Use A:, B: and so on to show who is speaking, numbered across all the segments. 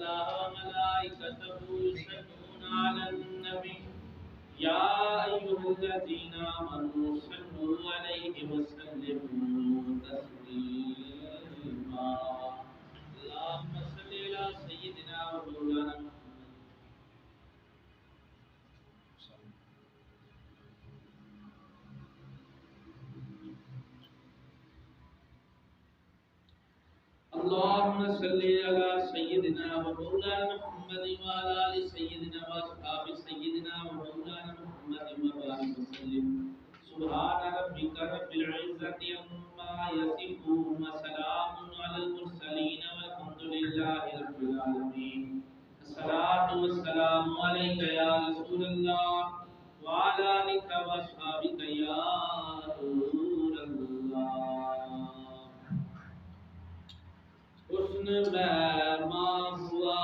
A: الله وملائكته يصلون على النبي يا أيها الذين آمنوا صلوا عليه وسلموا تسليما اللهم صل على سيدنا ومولانا اللهم صل على سيدنا ومولانا محمد وعلى آل سيدنا وأصحاب سيدنا ومولانا محمد وبارك وسلم سبحان ربك رب العزة عما يصفون وسلام على المرسلين والحمد لله رب العالمين الصلاة والسلام عليك يا رسول الله وعلى آلك وأصحابك يا رسول الله حسن مہماں ہوا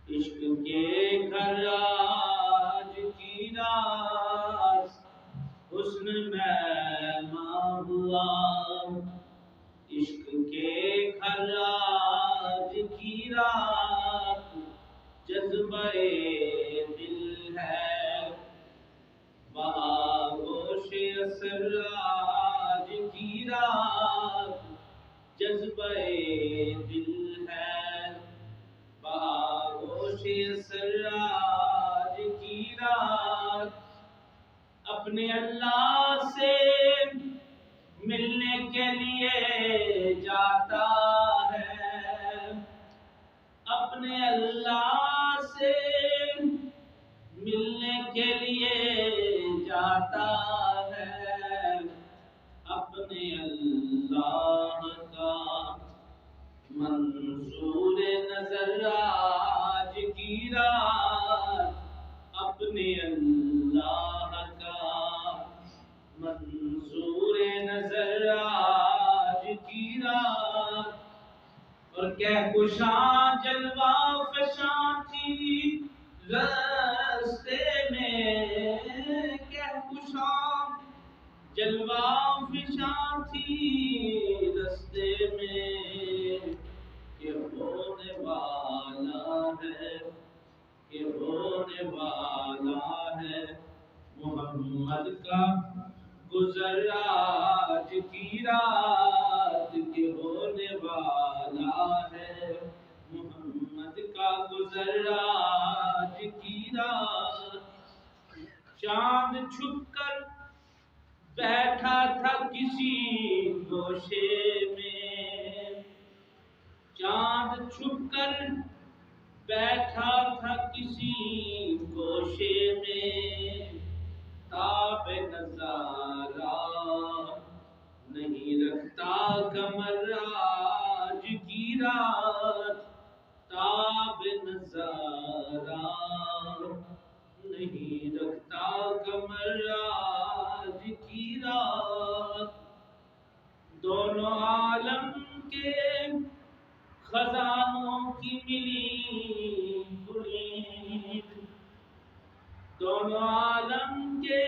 A: عشق کے گھر آج کی رات حسن مہماں ہوا عشق کے گھر آج کی رات جذبہ دل ہے بآغوش اثر آج کی رات جذبہ دل ہے بآغوش سراج کی رات اپنے اللہ سے ملنے کے لیے جاتا ہے اپنے اللہ سے ملنے کے لیے جاتا ہے اپنے اللہ کا منظور نظر آج کی رات اپنے اللہ کا منظور نظر آج کی رات اور کہکشاں جلوہ فشاں تھی راستے میں کہکشاں جلوہ فشاں تھی رستے میں کہ ہونے والا ہے محمد کا گزر آج کی رات کہ ہونے والا ہے محمد کا گزر آج کی رات چاند چھپ کر بیٹھا تھا کسی گوشے میں چاند چھپ کر بیٹھا تھا کسی گوشے میں تاب نظارہ نہیں رکھتا قمر آج کی رات تاب نظارہ نہیں رکھتا قمر آج کی رات دونوں عالم کے خزانوں کی ملی کنید دونوں عالم کے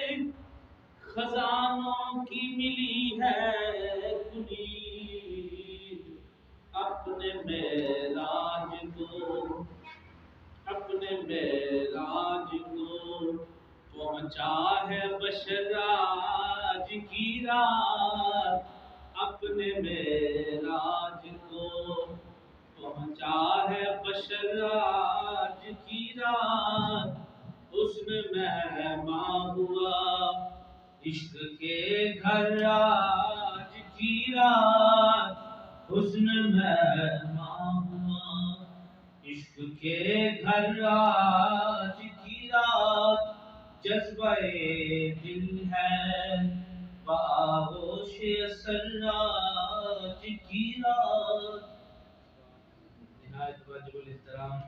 A: خزانوں کی ملی ہے کنید اپنے معراج کو پہنچا ہے بشر آج کی رات اپنے معراج کو پہنچا ہے بشر آج کی رات حسن مہماں ہوا عشق کے گھر آج کی رات حسن مہماں ہوا عشق کے گھر آج کی رات جذبہ دل ہے بآغوش سراج کی رات نہایت واجب الاحترام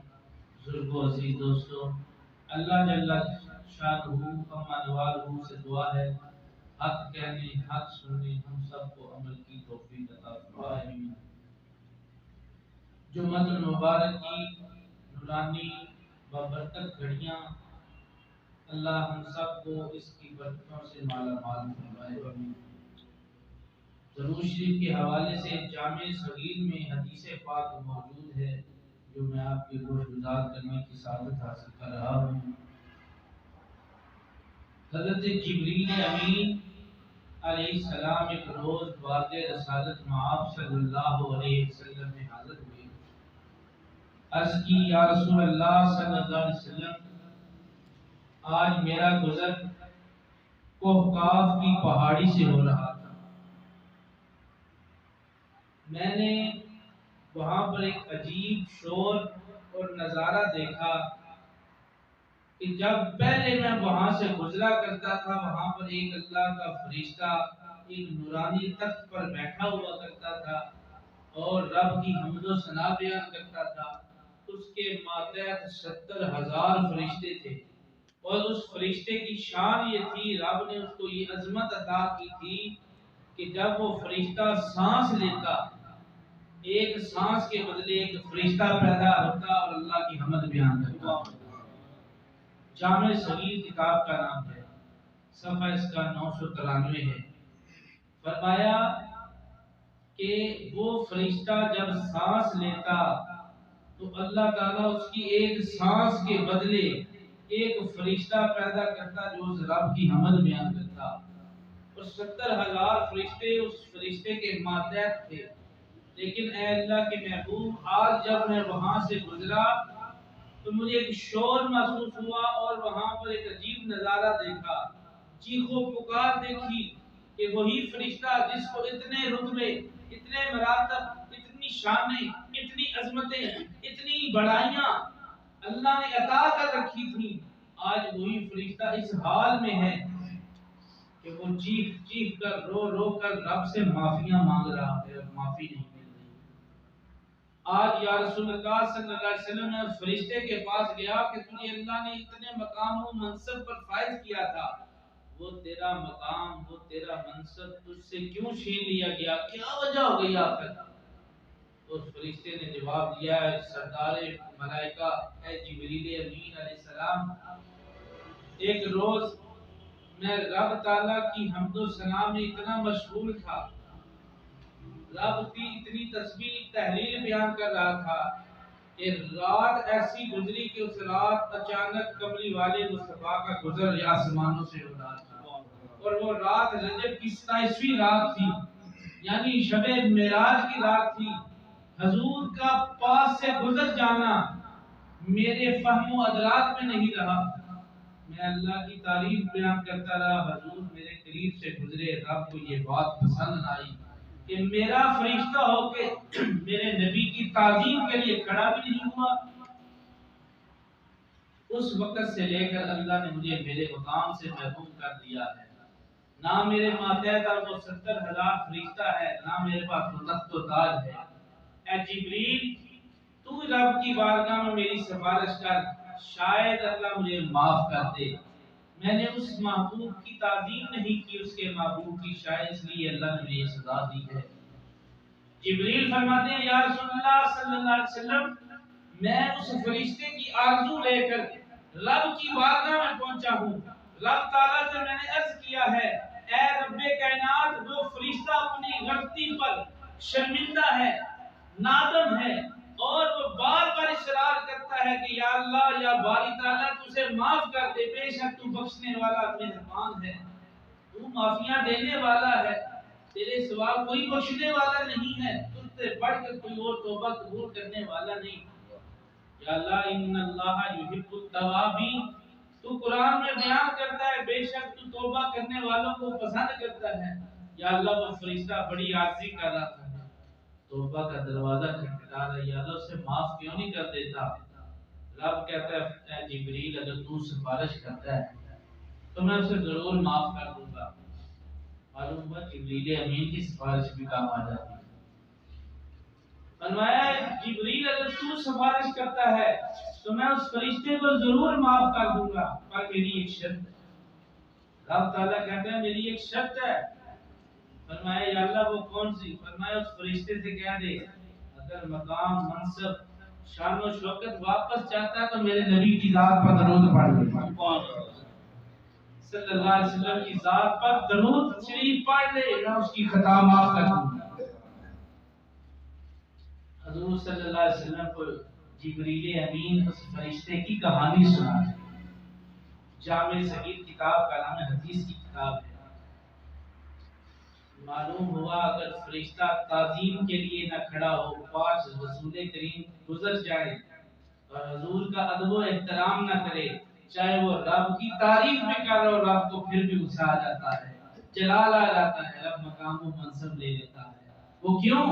A: بزرگ و عزیز دوستو اللہ جل شانہ فرمانوار سے دعا ہے حق کہنے حق سننے ہم سب کو عمل کی توفیق عطا فرمائے جو مدن مبارک کی نورانی بابرکت گھڑیاں اللہ ہم سب کو اس کی برکتوں سے مالا مال فرمائے ضرور شریف کے حوالے سے جامع صغیر میں حدیث پاک موجود ہے جو میں آپ کے گوش گزار کرنے کی سعادت حاصل کر رہا ہوں۔ حضرت جبریل امین علیہ السلام ایک روز بعد رسالت مآب صلی اللہ علیہ وسلم میں حاضر ہوئے۔ عرض کی یا رسول اللہ صلی اللہ علیہ وسلم، آج میرا گزر کوہکاف کی پہاڑی سے ہو رہا تھا۔ میں نے وہاں پر ایک عجیب شور اور نظارہ دیکھا کہ جب پہلے میں وہاں سے گزرا کرتا تھا وہاں پر ایک اللہ کا فرشتہ ایک نورانی تخت پر بیٹھا ہوا کرتا تھا اور رب کی حمد و ثنا بیان کرتا تھا۔ اس کے ماتحت 70,000 فرشتے تھے اور اس فرشتے کی شان یہ تھی، رب نے اس کو یہ عظمت عطا کی تھی کہ جب وہ فرشتہ سانس لیتا ایک سانس کے بدلے ایک فرشتہ پیدا ہوتا اور اللہ کی حمد بیان کرتا۔ جامع صغیر کتاب کا نام ہے، صفحہ اس کا 993 ہے۔ فرمایا کہ وہ فرشتہ جب سانس لیتا تو اللہ تعالیٰ اس کی ایک سانس کے بدلے ایک فرشتہ پیدا کرتا جو اس رب کی حمد بیان کرتا، اور 70,000 فرشتے اس فرشتے کے ماتحت تھے۔ لیکن اے اللہ کے محبوب، آج جب میں وہاں سے گزرا تو مجھے ایک شور محسوس ہوا اور وہاں پر ایک عجیب نظارہ دیکھا، چیخ و پکار دیکھی کہ وہی فرشتہ جس کو اتنے رتبے، اتنے مراتب، اتنی شانیں، اتنی عظمتیں، اتنی بڑائیاں اللہ نے عطا کر رکھی تھی، آج وہی فرشتہ اس حال میں ہے کہ وہ چیخ چیخ کر رو رو کر رب سے معافیاں مانگ رہا ہے اور معافی نہیں مل رہی۔ آج یا رسول اللہ صلی اللہ علیہ وسلم نے اس فرشتے کے پاس گیا کہ تجھے اللہ نے اتنے مقام و منصب پر فائز کیا تھا، وہ تیرا مقام، وہ تیرا منصب تجھ سے کیوں چھین لیا گیا، کیا وجہ ہو گئی آخر؟ اس فرشتے نے جواب دیا ہے، سردار ملائکہ اے جبریل امین علیہ السلام، ایک روز میں رب تعالیٰ کی حمد و ثنا میں اتنا مشغول تھا، رب کی اتنی تسبیح تحلیل بیان کر رہا تھا کہ رات ایسی گزری کہ اس رات اچانک کملی والے مصطفیٰ کا گزر آسمانوں سے ہو رہا تھا، اور وہ رات رجب کی 27ویں رات تھی، یعنی شب معراج کی رات تھی۔ حضور کا پاس سے گزر جانا میرے فہم و ادراک میں نہیں رہا، میں اللہ کی تعریف بیان کرتا رہا، حضور میرے قریب سے گزرے، رب کو یہ بات پسند آئی کہ میرا فرشتہ ہو کے میرے نبی کی تعظیم کے لیے کھڑا بھی نہیں ہوا۔ اس وقت سے لے کر اللہ نے مجھے میرے مقام سے محروم کر دیا ہے، نہ میرے ماتحت وہ 70,000 فرشتہ ہے، نہ میرے پاس وہ تخت و تاج ہے۔ اے جبریل، تو رب کی بارگاہ میں میری سفارش کر، شاید اللہ مجھے معاف کر دے، میں نے اس محبوب کی تعظیم نہیں کی اس کے محبوب کی، شاید اس لیے اللہ نے مجھے یہ سزا دی ہے۔ جبریل فرماتے ہیں یا رسول اللہ صلی اللہ علیہ وسلم، میں اس فرشتے کی آرزو لے کر رب کی بارگاہ میں پہنچا ہوں، رب تعالیٰ سے میں نے عرض کیا ہے اے رب کائنات، وہ فرشتہ اپنی غلطی پر شرمندہ ہے، نادم ہے، اور وہ بار بار اصرار کرتا ہے کہ یا اللہ یا باری تعالیٰ تجھے معاف کر دے، بے شک تو بخشنے والا مہربان ہے، تو معافیاں دینے والا ہے، تیرے سوا کوئی بخشنے والا نہیں ہے، تجھ سے بڑھ کر کوئی اور توبہ قبول کرنے والا نہیں۔ یا اللہ ان اللہ یحب التوابین، تو قرآن میں بیان کرتا ہے بے شک تو توبہ کرنے والوں کو پسند کرتا ہے۔ یا اللہ وہ فرشتہ بڑی عاجزی کر رہا تھا، توبہ کا دروازہ کھٹکھٹا رہا ہے، یا اللہ اسے معاف کیوں نہیں کر دیتا؟ رب کہتا ہے اے جبریل، اگر تو سفارش کرتا ہے تو میں اسے ضرور معاف کر دوں گا۔ معلوم ہوا جبریل امین کی سفارش بھی کام آ جاتی ہے۔ فرمایا جبریل اگر تو سفارش کرتا ہے تو میں اس فرشتے کو ضرور معاف کر دوں گا، پر میری ایک شرط ہے۔ رب تعالیٰ کہتا ہے میری ایک شرط ہے۔ فرمایا یا اللہ وہ کون سی؟ فرمایا اس فرشتے سے کہہ دے اگر مقام، منصب، شان و شوکت واپس چاہتا ہے تو میرے نبی کی ذات پر درود پڑھ دے۔ صلی اللہ علیہ وسلم کی ذات پر درود شریف پڑھ لے، میں اس کی خطا معاف کر دوں گا۔ حضور صلی اللہ علیہ وسلم کو جبریل امین اس فرشتے کی کہانی سنا ہے۔ جامع صغیر کتاب کا نام حدیث کی کتاب ہے۔ معلوم ہوا اگر فرشتہ تعظیم کے لیے نہ کھڑا ہو، پاس رسول کریم گزر جائے اور حضور کا ادب و احترام نہ کرے، چاہے وہ رب کی تعریف بھی کر رہا ہو، رب کو پھر بھی غصہ آ جاتا ہے، جلال آ جاتا ہے، رب مقام و منصب لے لیتا ہے۔ وہ کیوں؟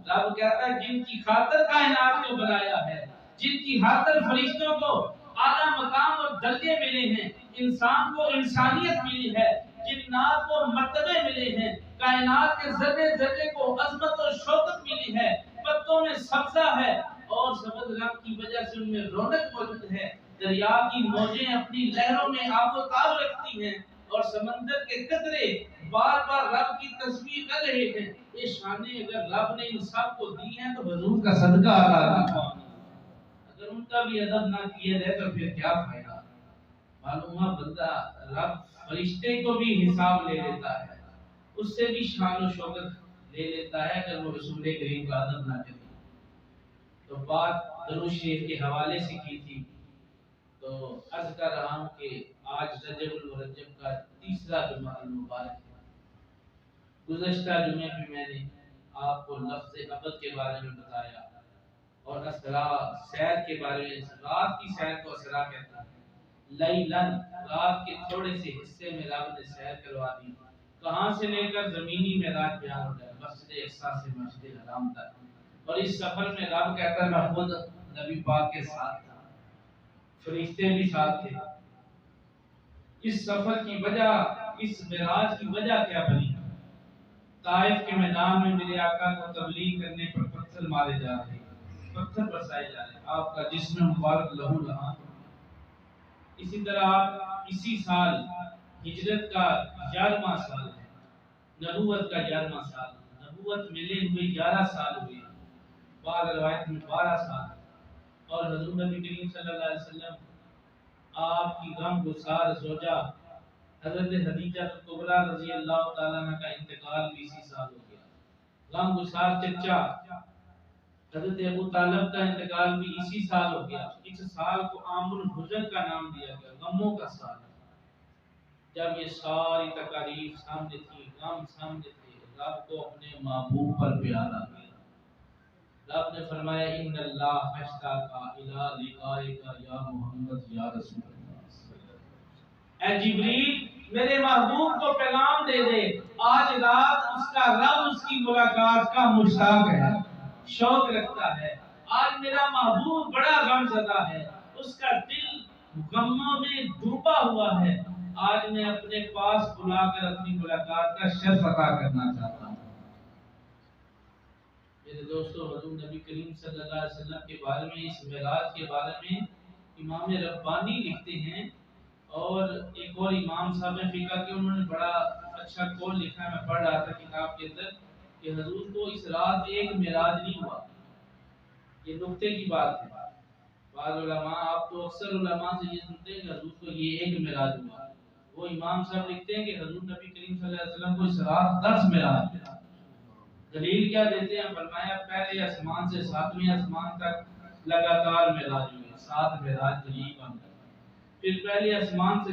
A: رب کہتا ہے جن کی خاطر کائنات کو بنایا ہے، جن کی خاطر فرشتوں کو اعلیٰ مقام اور درجے ملے ہیں، انسان کو انسانیت ملی ہے، جنات کو مرتبے ملے ہیں، کائنات کے ذرے ذرے کو عظمت اور شوکت ملی ہے، پتوں میں سبزہ ہے اور سبز رنگ کی وجہ سے ان میں رونق موجود ہے، دریا کی موجیں اپنی لہروں میں آب و تاب رکھتی ہیں اور سمندر کے قطرے بار بار رب کی تسبیح کر رہے ہیں۔ یہ شانیں اگر رب نے ان سب کو دی ہیں تو حضور کا صدقہ ادا کرنا، اگر ان کا بھی ادب نہ کیا جائے تو پھر کیا فائدہ؟ معلوم ہے بندہ رب فرشتے کو بھی حساب لے لیتا ہے، اس سے بھی شان و شوکت لے لیتا ہے اگر وہ رسول کریم کا ادب نہ کرے۔ تو بات درود شریف کے حوالے سے کی تھی، تو عرض کر رہا ہوں کہ آج رجب المرجب کا تیسرا جمعہ المبارک ہے۔ گزشتہ جمعے میں میں نے آپ کو لفظ ابد کے بارے میں بتایا اور اسرا سیر کے بارے میں، رات کی سیر کو اسرا کہتا ہے۔ لیلن رات کے تھوڑے سے حصے میں رب نے سیر کروا دی، کہاں سے لے کر زمینی معراج بیان ہو گیا، مسجد اقصی سے مسجد حرام تک۔ اور اس سفر میں رب کہتا ہے میں خود نبی پاک کے ساتھ تھا، فرشتے بھی ساتھ تھے۔ اس سفر کی وجہ، اس معراج کی وجہ کیا بنی؟ طائف کے میدان میں میرے آقا کو تبلیغ کرنے پر پتھر مارے جا رہے، پتھر برسائے جا رہے، آپ کا جسم مبارک لہو لہان۔ اسی طرح آپ اسی سال ہجرت کا 11واں سال ہے، نبوت کا 11واں سال، نبوت ملے ہوئے 11 سال ہوئے، بعض روایت میں 12 سال، اور حضور نبی کریم صلی اللہ علیہ وسلم آپ کی غم گسار زوجہ حضرت خدیجہ کبریٰ رضی اللہ تعالیٰ عنہ کا انتقال بھی اسی سال ہو گیا۔ غم گسار چچا حضرت ابو طالب کا انتقال بھی اسی سال ہو گیا۔ اس سال کو عام الحزن کا نام دیا گیا، غموں کا سال۔ جب یہ ساری تکالیف سامنے تھی، غم سامنے تھے، رب کو اپنے محبوب پر پیار آ گیا۔ رب نے فرمایا ان اللہ اشتاق الی لقائک یا محمد یا رسول اللہ۔ اے جبریل میرے محبوب کو پیغام دے دے، آج رات اس کا رب اس کی ملاقات کا مشتاق ہے، شوق رکھتا ہے۔ آج میرا محبوب بڑا غم زدہ ہے، اس کا دل غموں میں ڈوبا ہوا ہے، آج میں اپنے پاس بلا کر اپنی ملاقات کا شرف عطا کرنا چاہتا ہوں۔ میرے دوستو، حضور نبی کریم صلی اللہ علیہ وسلم کے بارے میں، اس معراج کے بارے میں امام ربانی لکھتے ہیں، اور ایک اور امام صاحب فقہ کے انہوں نے بڑا اچھا قول لکھا ہے، میں پڑھ رہا تھا کتاب کے اندر، کہ حضور کو اس رات ایک معراج نہیں ہوا۔ یہ نقطے کی بات ہے۔ بعض علماء، آپ تو اکثر علماء سے یہ سنتے ہیں کہ حضور کو یہ ایک معراج ہوا، وہ امام صاحب لکھتے ہیں کہ حضور نبی کریم صلی اللہ علیہ وسلم کو اس رات 10 معراج ملا۔ دلیل کیا دیتے ہیں؟ فرمایا پہلے آسمان سے 7ویں آسمان تک لگاتار معراج ہوئی، 7 معراج دلیل بن گئی۔ پھر پہلے آسمان سے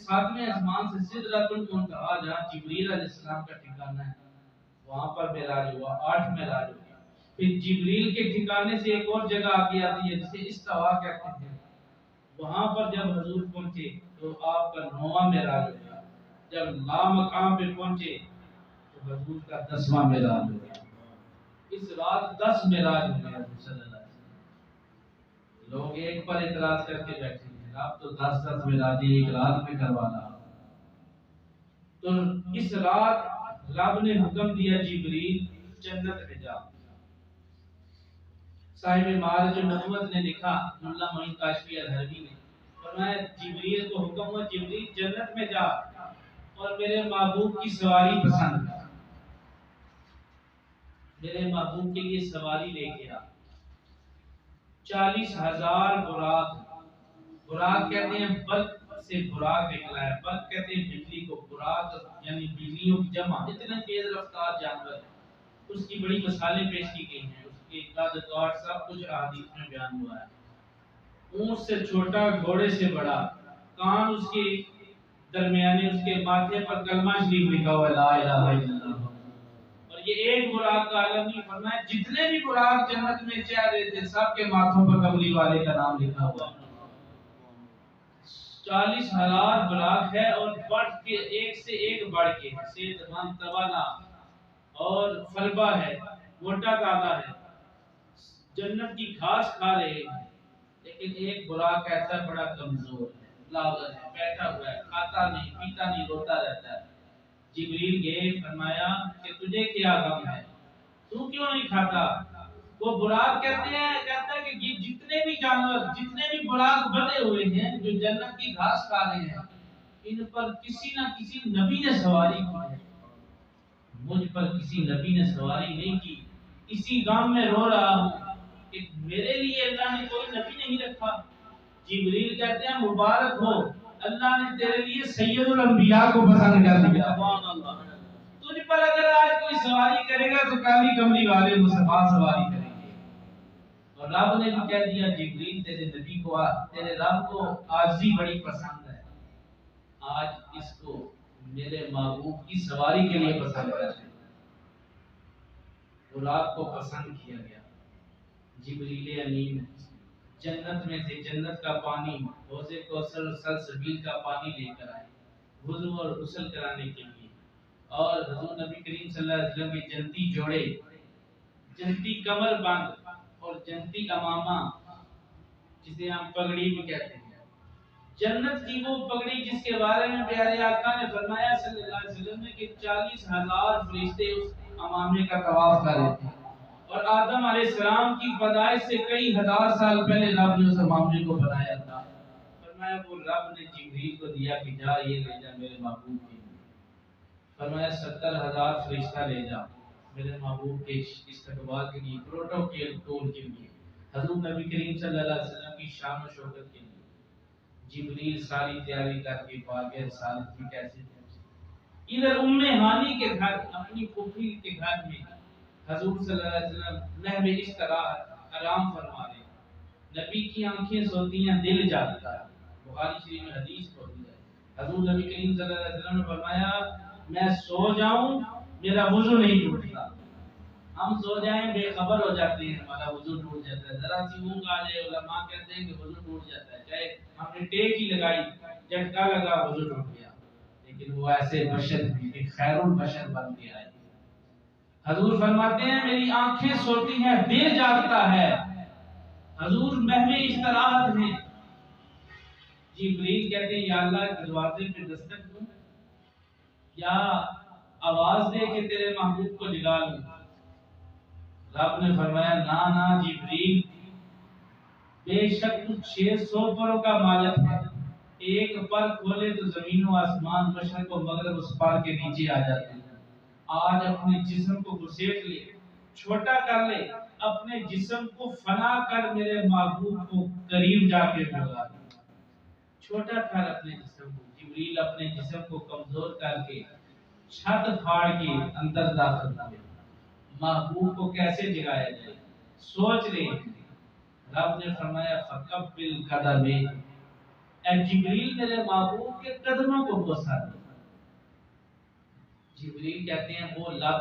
A: 7ویں آسمان سے سدرۃ المنتہا جہاں جبریل علیہ السلام کا ٹھکانہ ہے، وہاں پر معراج ہوا، 8 معراج ہو گیا۔ پھر جبریل کے ٹھکانے سے ایک اور جگہ آگے آتی ہے جسے استوا کہتے ہیں، وہاں پر جب حضور پہنچے تو آپ کا 9واں معراج ہو گیا۔ جب لامقام پہ پہنچے تو حضور کا 10واں معراج ہو گیا۔ اس رات 10 معراج ہو گیا حضور صلی اللہ علیہ وسلم۔ لوگ ایک پر اعتراض کر کے بیٹھے ہیں، آپ تو 10 معراج ایک رات میں کروا رہا۔ تو اس رات رب نے حکم دیا جبریل جنت میں جا۔ صاحب معارج النبوت نے لکھا، اللہ معین کاشفی الحربی نے فرمایا جبریل کو حکم ہوا جبریل جنت میں جا اور میرے محبوب کی سواری پسند کر، میرے محبوب کے لیے سواری لے کے آ۔ 40,000 براق، براق کہتے ہیں سے براق نکلا ہے۔ برق کہتے ہیں بجلی کو، براق یعنی بجلیوں کی جمع، اتنے تیز رفتار جانور، اس کی بڑی مثالیں پیش کی گئی ہیں، اس کی قد قوت سب کچھ احادیث میں بیان ہوا ہے۔ اونٹ سے چھوٹا، گھوڑے سے بڑا، کان اس کے درمیانے، اس کے ماتھے پر کلمہ شریف لکھا ہوا ہے، لا الہ الا اللہ۔ اور یہ ایک براق کا عالم نہیں، فرمایا جتنے بھی براق جنت میں چل رہے تھے سب کے ماتھوں پر کملی والے کا نام لکھا ہوا ہے۔ 40,000 براق ہے اور بڑھ کے ایک سے ایک بڑھ کے صحت مند، توانا اور فلبا ہے، موٹا تازہ ہے، جنت کی گھاس کھا رہے ہیں۔ لیکن ایک براق ایسا بڑا کمزور ہے، لاغر ہے، بیٹھا ہوا ہے، کھاتا نہیں، پیتا نہیں، روتا رہتا ہے۔ جبریل گئے، فرمایا کہ تجھے کیا غم ہے، تو کیوں نہیں کھاتا؟ وہ براق کہتا ہے کہ یہ جتنے بھی جانور، جتنے بھی براق بندے ہوئے ہیں جو جنت کی گھاس کھا رہے ہیں، ان پر کسی نہ کسی نبی نے سواری کی ہے، مجھ پر کسی نبی نے سواری نہیں کی۔ اسی غم میں رو رہا ہوں کہ میرے لیے اللہ نے کوئی نبی نہیں رکھا۔ جبریل کہتے ہیں مبارک ہو، اللہ نے تیرے لیے سید الانبیاء کو پسند کر دیا۔ تجھ پر اگر آج کوئی سواری کرے گا تو کالی کملی والے مصطفیٰ سواری کریں گے۔ اور رب نے بھی کہہ دیا جبریل تیرے نبی کو، تیرے رب کو عاجزی بڑی پسند ہے، آج اس کو میرے محبوب کی سواری کے لیے پسند کر رہے ہیں۔ اور آپ کو پسند کیا گیا۔ جبریل امین جنت میں سے جنت کا پانی، حوض کوثر اور سلسبیل کا پانی لے کر آئے وضو اور غسل کرانے کے لیے۔ اور حضور نبی کریم صلی اللہ علیہ وسلم کے جنتی جوڑے، جنتی کمر بند اور جنتی امامہ، جسے ہم پگڑی بھی کہتے ہیں، جنت کی وہ پگڑی جس کے بارے میں پیارے آقا نے فرمایا صلی اللہ علیہ وسلم نے کہ 40,000 فرشتے اس امامے کا طواف کر رہے تھے، اور آدم علیہ السلام کی پیدائش سے کئی ہزار سال پہلے رب نے اس امامے کو بنایا تھا۔ فرمایا وہ رب نے جبریل کو دیا کہ جا یہ لے جا میرے محبوب کے لیے۔ فرمایا 70,000 فرشتہ لے جا میرے محبوب کے استقبال کے لیے، پروٹوکول کے لیے، حضور نبی کریم صلی اللہ علیہ وسلم کی شان و شوکت کے لیے۔ جبریل ساری تیاری کر کے باغ رسالت کی کیسے پہنچے۔ ادھر ام ہانی کے گھر، اپنی پھوپھی کے گھر میں حضور صلی اللہ علیہ وسلم نحو استراحت آرام فرما رہے ہیں۔ نبی کی آنکھیں سوتی ہیں، دل جاگتا ہے۔ بخاری شریف میں حدیث پڑھی ہے، حضور نبی کریم صلی اللہ علیہ وسلم نے فرمایا میں سو جاؤں میرا وضو نہیں ٹوٹتا۔ ہم سو جائیں بے خبر ہو جاتے ہیں، ہمارا وضو ٹوٹ جاتا ہے، ذرا سی اونگ آ جائے علماء کہتے ہیں کہ وضو ٹوٹ جاتا ہے، چاہے ہم نے ٹیک ہی لگائی، جھٹکا لگا، وضو ٹوٹ گیا۔ لیکن وہ ایسے بشر بھی خیر البشر بن کے آئے۔ حضور فرماتے ہیں میری آنکھیں سوتی ہیں، دل جاگتا ہے، حضور محو استراحت ہیں۔ جبریل کہتے ہیں یا اللہ دروازے پہ دستک دوں یا آواز دے کہ تیرے محبوب کو جگا لوں؟ رب نے فرمایا نا جبریل، بے شک تو 600 پروں کا مالک ہے، ایک پر کھولے تو زمین و آسمان، مشرق و مغرب اس پر کے نیچے آ جاتے ہیں۔ آج اپنے جسم کو گھسیٹ لے، چھوٹا کر لے، اپنے جسم کو فنا کر میرے محبوب کو قریب جا کے بلا لے۔ چھوٹا کر اپنے جسم کو، جبریل اپنے جسم کو کمزور کر کے چھت پھاڑ کے اندر داخل ہوئے۔ محبوب کو کیسے جگایا جائے سوچ رہے ہیں۔ رب نے فرمایا فقبل قدمے، اے جبریل میرے محبوب کے قدموں کو بوسا دے۔ جبریل کہتے ہیں وہ لب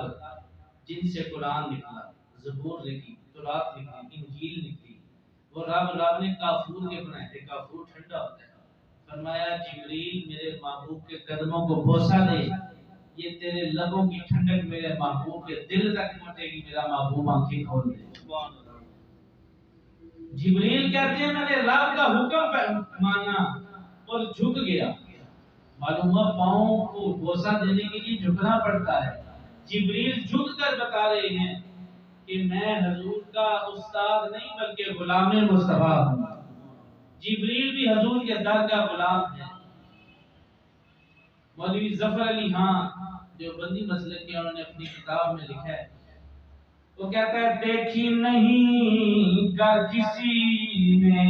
A: جن سے قرآن نکلا، زبور نکلی، تورات نکلی، انجیل نکلی، وہ رب نے کافور کے بنائے تھے، کافور ٹھنڈا ہوتا ہے۔ فرمایا جبریل میرے محبوب کے قدموں کو بوسا دے، یہ تیرے لبوں کی ٹھنڈک میرے محبوب کے دل تک پہنچے گی، میرا محبوب آنکھیں کھول دے۔ جبریل کہتے ہیں میں نے رب کا حکم مانا اور جھک گیا۔ معلوم ہے پاؤں کو بوسا دینے کے لیے جھکنا پڑتا ہے۔ جبریل جھک کر بتا رہے ہیں کہ میں حضور کا استاد نہیں بلکہ غلام مصطفیٰ ہوں۔ جبریل بھی حضور کے در کا غلام ہے۔ مولوی ظفر علی خان جو بندی مسلک کے انہوں نے اپنی کتاب میں لکھا ہے، وہ کہتا ہے دیکھی نہیں کر کسی نے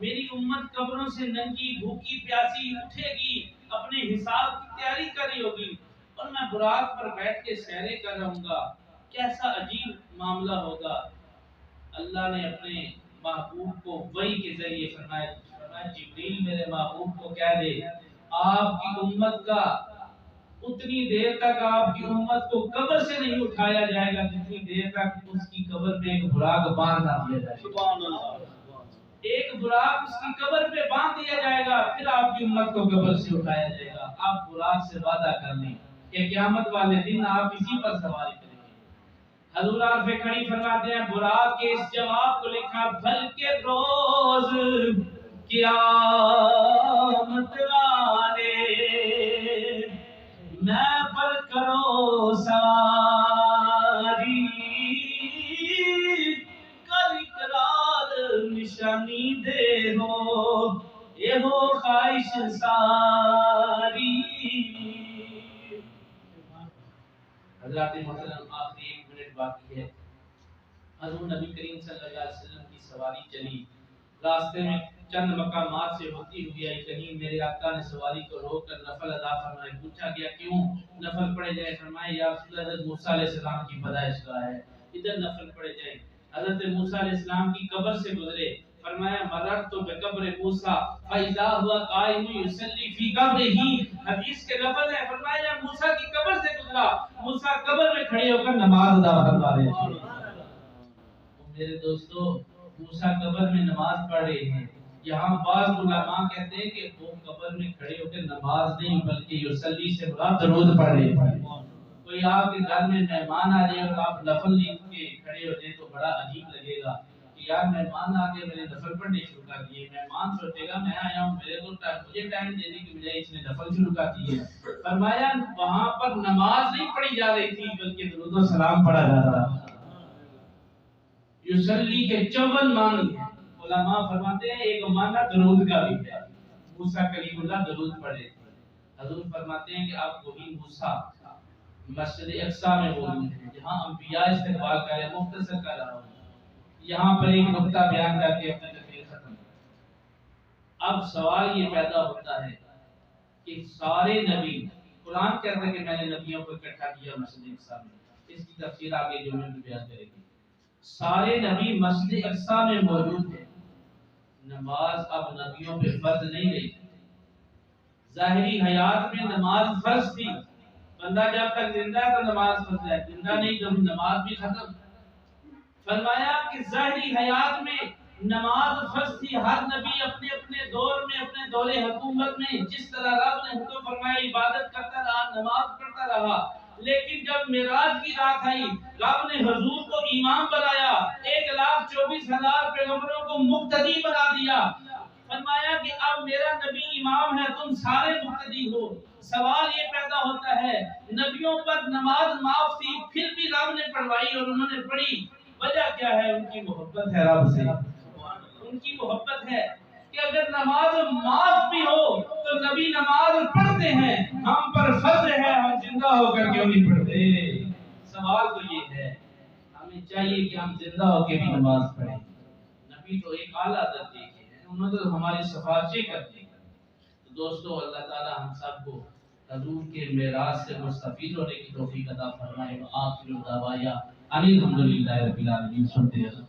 A: میری امت قبروں سے ننگی بھوکی پیاسی اٹھے گی، اپنے حساب کی تیاری کر رہی ہوگی، اور میں براق پر بیٹھ کے سیرے کر رہوں گا۔ کیسا عجیب معاملہ ہوگا۔ اللہ نے اپنے محبوب کو وحی کے ذریعے فرمایا جبریل میرے محبوب کو کہہ دے آپ کی امت کا اتنی دیر تک آپ کی امت کو قبر سے نہیں اٹھایا جائے گا جتنی دیر تک اس کی قبر پہ ایک براق باندھ نہ دیا جائے گا۔ سبحان اللہ۔ ایک براق اس کی قبر پہ باندھ دیا جائے گا، پھر آپ کی امت کو قبر سے اٹھایا جائے گا۔ آپ براق سے وعدہ کر لیں کہ قیامت والے دن آپ اسی پر سواری کریں گے۔ حضور عارف کھڑی فرماتے ہیں براق کے اس جواب کو لکھا بھل کے روز قیامت والے میں پر کرو سواری، کر اقرار نشانی دے ہو یہ ہو خواہش ساری۔ حضرات محترم آخری 1 منٹ باقی ہے۔ حضور نبی کریم صلی اللہ علیہ وسلم کی سواری چلی، راستے میں چند مقامات سے ہوتی ہوئی آئی، کہیں میرے آقا نے سواری کو روک کر نفل ادا فرمائے۔ پوچھا گیا کیوں نفل پڑھے جائے؟ فرمایا یا رسول اللہ حضرت موسیٰ علیہ السلام کی پیدائش گاہ ہے، ادھر نفل پڑھے جائیں۔ حضرت موسیٰ علیہ السلام کی قبر سے گزرے، فرمایا مررت بقبر موسیٰ فاذا هو قائم يصلي في قبره، حدیث کے لفظ ہے، فرمایا موسیٰ کی قبر سے گزرا، موسیٰ قبر میں کھڑے ہو کر نماز ادا فرما رہے تھے۔ میرے دوستو موسیٰ قبر میں نماز پڑھ رہے ہیں، یہاں بعض علماء کہتے ہیں کہ وہ قبر میں کھڑے ہو کے نماز نہیں بلکہ یصلی سے مراد درود پڑھ رہے ہیں۔ کوئی آپ کے گھر میں مہمان آ جائے اور آپ نفل نہیں کے کھڑے ہو جائیں تو بڑا عجیب لگے گا کہ یار مہمان آ کے میں نے نفل پڑھنے شروع کر دیے، مہمان سوچے گا میں آیا ہوں میرے کو مجھے ٹائم دینے کی بجائے اس نے نفل شروع کر دی ہے۔ فرمایا وہاں پر نماز نہیں پڑھی جا رہی تھی بلکہ درود و سلام پڑھا جا رہا تھا۔ یصلی کے 54 معنی ہیں، علماء فرماتے ہیں ایک معنی درود کا بھی ہے، موسیٰ کلیم اللہ درود پڑھے تھے۔ حضور فرماتے ہیں کہ آپ وہی موسیٰ مسجد اقصی میں موجود ہیں جہاں انبیاء استقبال کر رہے ہیں۔ مختصر کر رہا ہوں، یہاں پر ایک نقطہ بیان کر کے اپنی تقریر ختم۔ اب سوال یہ پیدا ہوتا ہے کہ سارے نبی، قرآن کہتا ہے کہ میں نے نبیوں کو اکٹھا کیا مسجد اقصی میں، اس کی تفسیر آگے جو میں بیان کرے گی۔ سارے نبی مسجد اقصی میں موجود ہیں، نماز اب نبیوں پہ فرض نہیں رہی۔ ظاہری حیات میں نماز فرض تھی، بندہ جب تک زندہ ہے تو نماز فرض ہے، زندہ نہیں تو نماز بھی ختم۔ فرمایا کہ ظاہری حیات میں نماز فرض تھی، ہر نبی اپنے اپنے دور میں اپنے دور حکومت میں جس طرح رب نے حکم فرمایا عبادت کرتا رہا، نماز پڑھتا رہا۔ لیکن جب معراج کی رات آئی رب نے حضور کو امام بنایا، 1,24,000 پیغمبروں کو مقتدی بنا دیا۔ فرمایا کہ اب میرا نبی امام ہے، تم سارے مقتدی ہو۔ سوال یہ پیدا ہوتا ہے نبیوں پر نماز معاف تھی پھر بھی رب نے پڑھوائی اور انہوں نے پڑھی، وجہ کیا ہے؟ ان کی محبت ہے رب سے، ان کی محبت ہے کہ اگر نماز معاف بھی ہو تو نبی نماز پڑھتے ہیں، ہم پر فرض ہے ہم زندہ ہو کر کیوں نہیں پڑھتے؟ سوال تو یہ ہے، ہمیں چاہیے کہ ہم زندہ ہو کے بھی نماز پڑھیں۔ نبی تو ایک اعلیٰ درجے کے ہیں، انہوں نے تو ہماری سفارشیں کر دی۔ تو دوستو اللہ تعالی ہم سب کو حضور کے معراج سے مستفید ہونے کی توفیق عطا فرمائے۔ وآخر دعوانا ان الحمد للہ رب العالمین۔ سنتے رہو۔